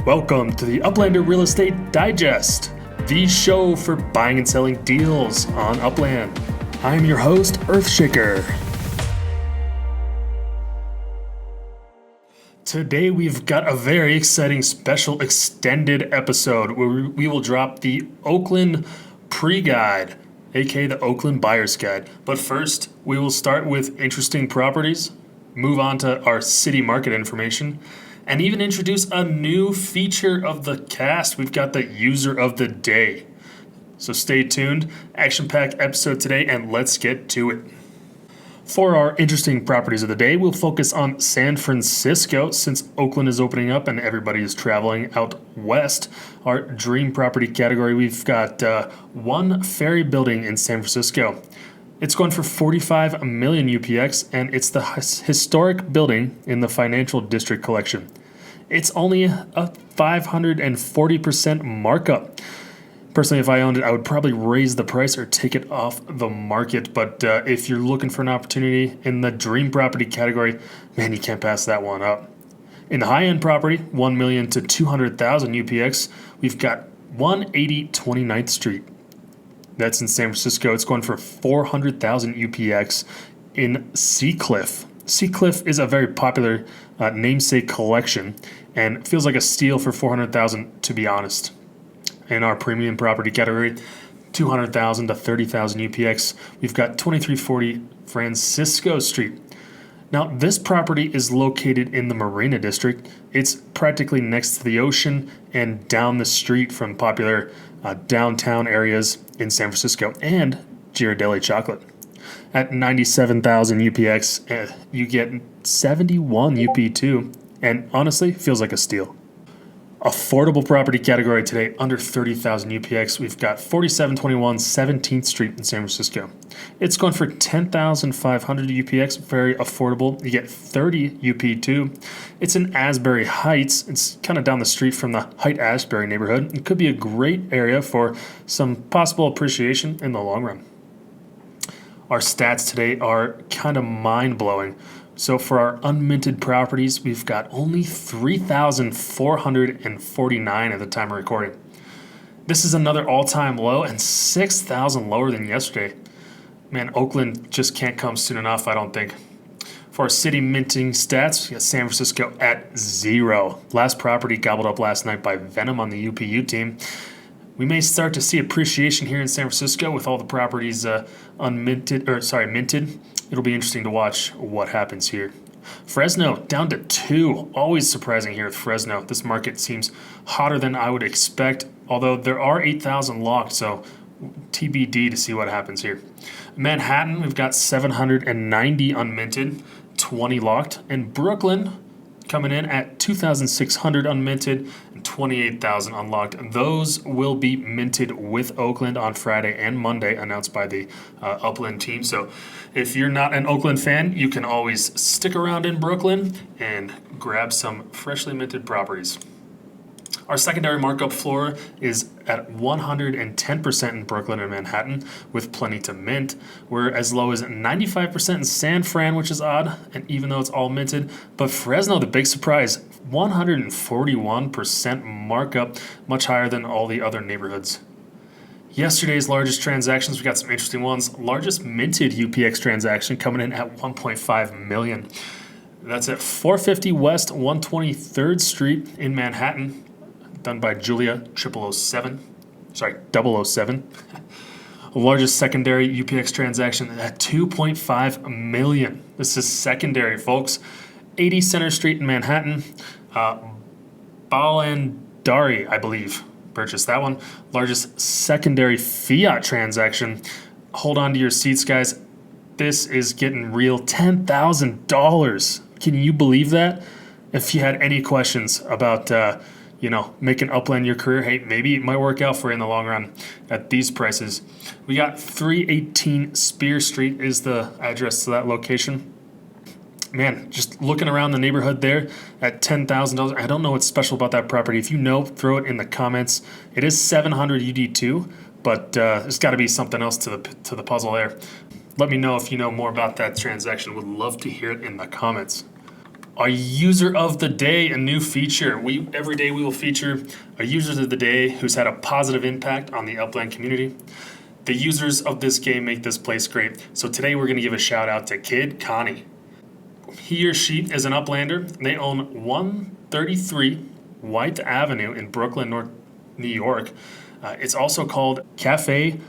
Welcome to the Uplander Real Estate Digest, the show for buying and selling deals on Upland. I am your host, Earthshaker. Today we've got a very exciting special extended episode where we will drop the Oakland pre-guide, aka the Oakland Buyer's Guide. But first, we will start with interesting properties, move on to our city market information, and even introduce a new feature of the cast. We've got the user of the day. So stay tuned, action-packed episode today, and let's get to it. For our interesting properties of the day, we'll focus on San Francisco since Oakland is opening up and everybody is traveling out west. Our dream property category, we've got one ferry building in San Francisco. It's going for 45 million UPX, and it's the historic building in the Financial District Collection. It's only a 540% markup. Personally, if I owned it, I would probably raise the price or take it off the market. But if you're looking for an opportunity in the dream property category, man, you can't pass that one up. In the high-end property, 1 million to 200,000 UPX, we've got 180 29th Street. That's in San Francisco. It's going for 400,000 UPX in Seacliff. Seacliff is a very popular namesake collection and feels like a steal for 400,000, to be honest. In our premium property category, 200,000 to 30,000 UPX, we've got 2340 Francisco Street. Now, this property is located in the Marina District. It's practically next to the ocean and down the street from popular downtown areas in San Francisco and Ghirardelli chocolate. At 97,000 UPX, you get 71 UP2, and honestly, feels like a steal. Affordable property category today, under 30,000 UPX, we've got 4721 17th Street in San Francisco. It's going for 10,500 UPX, very affordable. You get 30 UP2. It's in Asbury Heights. It's kind of down the street from the Haight-Ashbury neighborhood. It could be a great area for some possible appreciation in the long run. Our stats today are kind of mind-blowing. So for our unminted properties, we've got only 3,449 at the time of recording. This is another all-time low and 6,000 lower than yesterday. Man, Oakland just can't come soon enough, I don't think. For our city minting stats, we got San Francisco at 0. Last property gobbled up last night by Venom on the UPU team. We may start to see appreciation here in San Francisco with all the properties minted. It'll be interesting to watch what happens here. Fresno down to 2. Always surprising here with Fresno. This market seems hotter than I would expect, although there are 8,000 locked, so TBD to see what happens here. Manhattan, we've got 790 unminted, 20 locked, and Brooklyn coming in at 2,600 unminted and 28,000 unlocked. Those will be minted with Oakland on Friday and Monday, announced by the Upland team. So if you're not an Oakland fan, you can always stick around in Brooklyn and grab some freshly minted properties. Our secondary markup floor is at 110% in Brooklyn and Manhattan, with plenty to mint. We're as low as 95% in San Fran, which is odd, and even though it's all minted. But Fresno, the big surprise, 141% markup, much higher than all the other neighborhoods. Yesterday's largest transactions, we got some interesting ones. Largest minted UPX transaction coming in at 1.5 million. That's at 450 West 123rd Street in Manhattan. Done by Julia 007. Largest secondary UPX transaction at 2.5 million. This is secondary, folks. 80 Center Street in Manhattan. Balandari, I believe, purchased that one. Largest secondary fiat transaction. Hold on to your seats, guys. This is getting real. $10,000. Can you believe that? If you had any questions about making Upland your career, hey, maybe it might work out for you in the long run at these prices. We got 318 Spear Street is the address to that location. Man, just looking around the neighborhood there at $10,000. I don't know what's special about that property. If you know, throw it in the comments. It is 700 UD2, but there's got to be something else to the puzzle there. Let me know if you know more about that transaction. Would love to hear it in the comments. Our user of the day, a new feature. Every day we will feature a user of the day who's had a positive impact on the Upland community. The users of this game make this place great. So today we're going to give a shout out to Kid Connie. He or she is an Uplander. They own 133 White Avenue in Brooklyn, New York. It's also called Cafe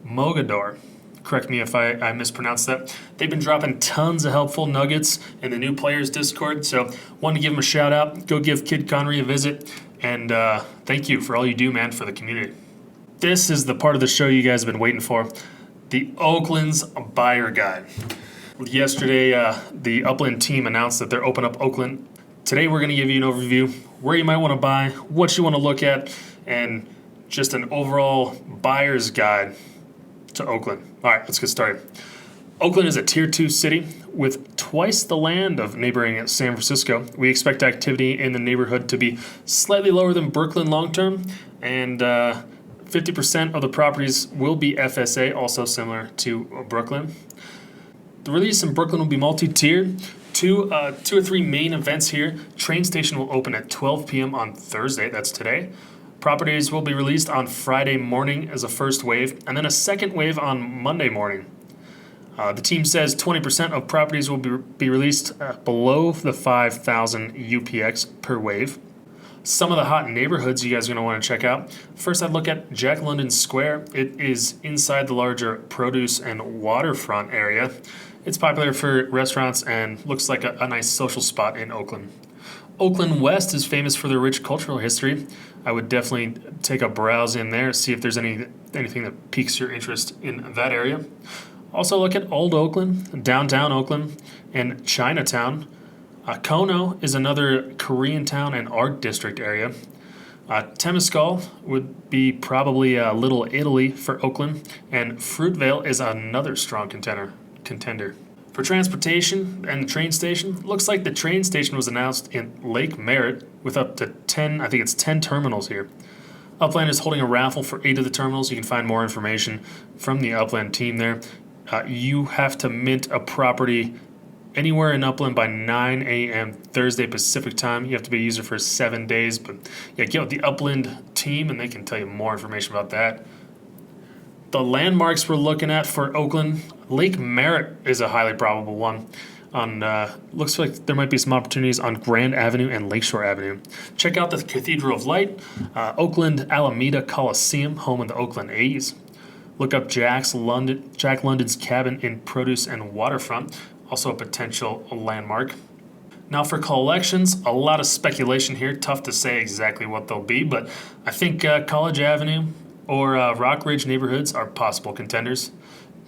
Mogador. Correct me if I mispronounced that. They've been dropping tons of helpful nuggets in the new players Discord, so wanted to give them a shout out. Go give Kid Connery a visit, and thank you for all you do, man, for the community. This is the part of the show you guys have been waiting for, the Oakland's buyer guide. Yesterday, the Upland team announced that they're opening up Oakland. Today we're going to give you an overview, where you might want to buy, what you want to look at, and just an overall buyer's guide to Oakland. All right, let's get started. Oakland is a Tier 2 city with twice the land of neighboring San Francisco. We expect activity in the neighborhood to be slightly lower than Brooklyn long term, and 50% of the properties will be FSA, also similar to Brooklyn. The release in Brooklyn will be multi-tiered. Two or three main events here. Train station will open at 12 p.m. on Thursday, that's today. Properties will be released on Friday morning as a first wave, and then a second wave on Monday morning. The team says 20% of properties will be released below the 5,000 UPX per wave. Some of the hot neighborhoods you guys are going to want to check out. First, I'd look at Jack London Square. It is inside the larger produce and waterfront area. It's popular for restaurants and looks like a nice social spot in Oakland. Oakland West is famous for their rich cultural history. I would definitely take a browse in there, see if there's anything that piques your interest in that area. Also look at Old Oakland, Downtown Oakland, and Chinatown. Kono is another Korean town and art district area. Temescal would be probably a Little Italy for Oakland, and Fruitvale is another strong contender. For transportation and the train station, looks like the train station was announced in Lake Merritt with up to 10 terminals here. Upland is holding a raffle for 8 of the terminals. You can find more information from the Upland team there. You have to mint a property anywhere in Upland by 9 a.m. Thursday Pacific time. You have to be a user for 7 days, but yeah, get with the Upland team and they can tell you more information about that. The landmarks we're looking at for Oakland, Lake Merritt is a highly probable one. Looks like there might be some opportunities on Grand Avenue and Lakeshore Avenue. Check out the Cathedral of Light, Oakland Alameda Coliseum, home of the Oakland A's. Look up Jack London's Cabin in Produce and Waterfront, also a potential landmark. Now for collections, a lot of speculation here. Tough to say exactly what they'll be, but I think College Avenue or Rock Ridge neighborhoods are possible contenders.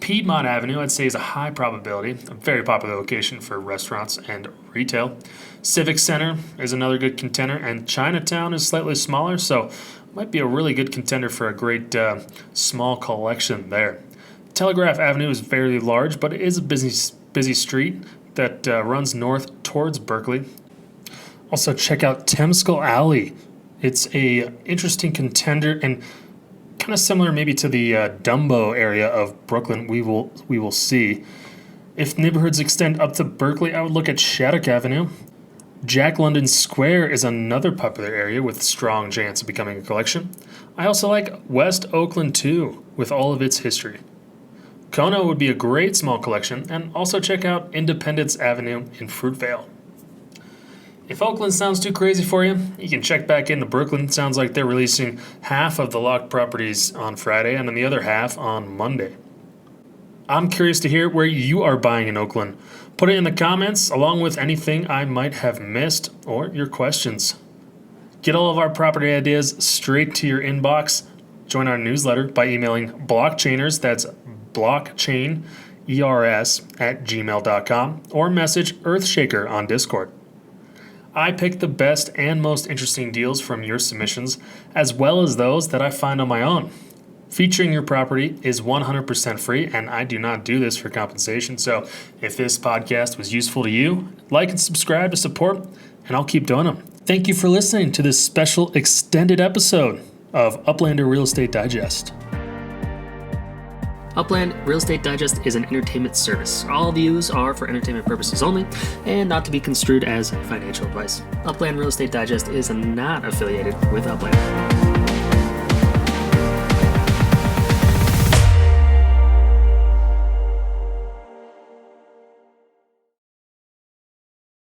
Piedmont Avenue, I'd say, is a high probability, a very popular location for restaurants and retail. Civic Center is another good contender, and Chinatown is slightly smaller, so might be a really good contender for a great small collection there. Telegraph Avenue is fairly large, but it is a busy street that runs north towards Berkeley. Also, check out Temescal Alley. It's a interesting contender and kind of similar maybe to the Dumbo area of Brooklyn. We will see. If neighborhoods extend up to Berkeley, I would look at Shattuck Avenue. Jack London Square is another popular area with strong chance of becoming a collection. I also like West Oakland too, with all of its history. Kono would be a great small collection, and also check out Independence Avenue in Fruitvale. If Oakland sounds too crazy for you, you can check back into Brooklyn. Sounds like they're releasing half of the locked properties on Friday and then the other half on Monday. I'm curious to hear where you are buying in Oakland. Put it in the comments along with anything I might have missed or your questions. Get all of our property ideas straight to your inbox. Join our newsletter by emailing blockchainers, that's blockchainers@gmail.com, or message Earthshaker on Discord. I pick the best and most interesting deals from your submissions, as well as those that I find on my own. Featuring your property is 100% free, and I do not do this for compensation. So if this podcast was useful to you, like and subscribe to support, and I'll keep doing them. Thank you for listening to this special extended episode of Uplander Real Estate Digest. Upland Real Estate Digest is an entertainment service. All views are for entertainment purposes only and not to be construed as financial advice. Upland Real Estate Digest is not affiliated with Upland.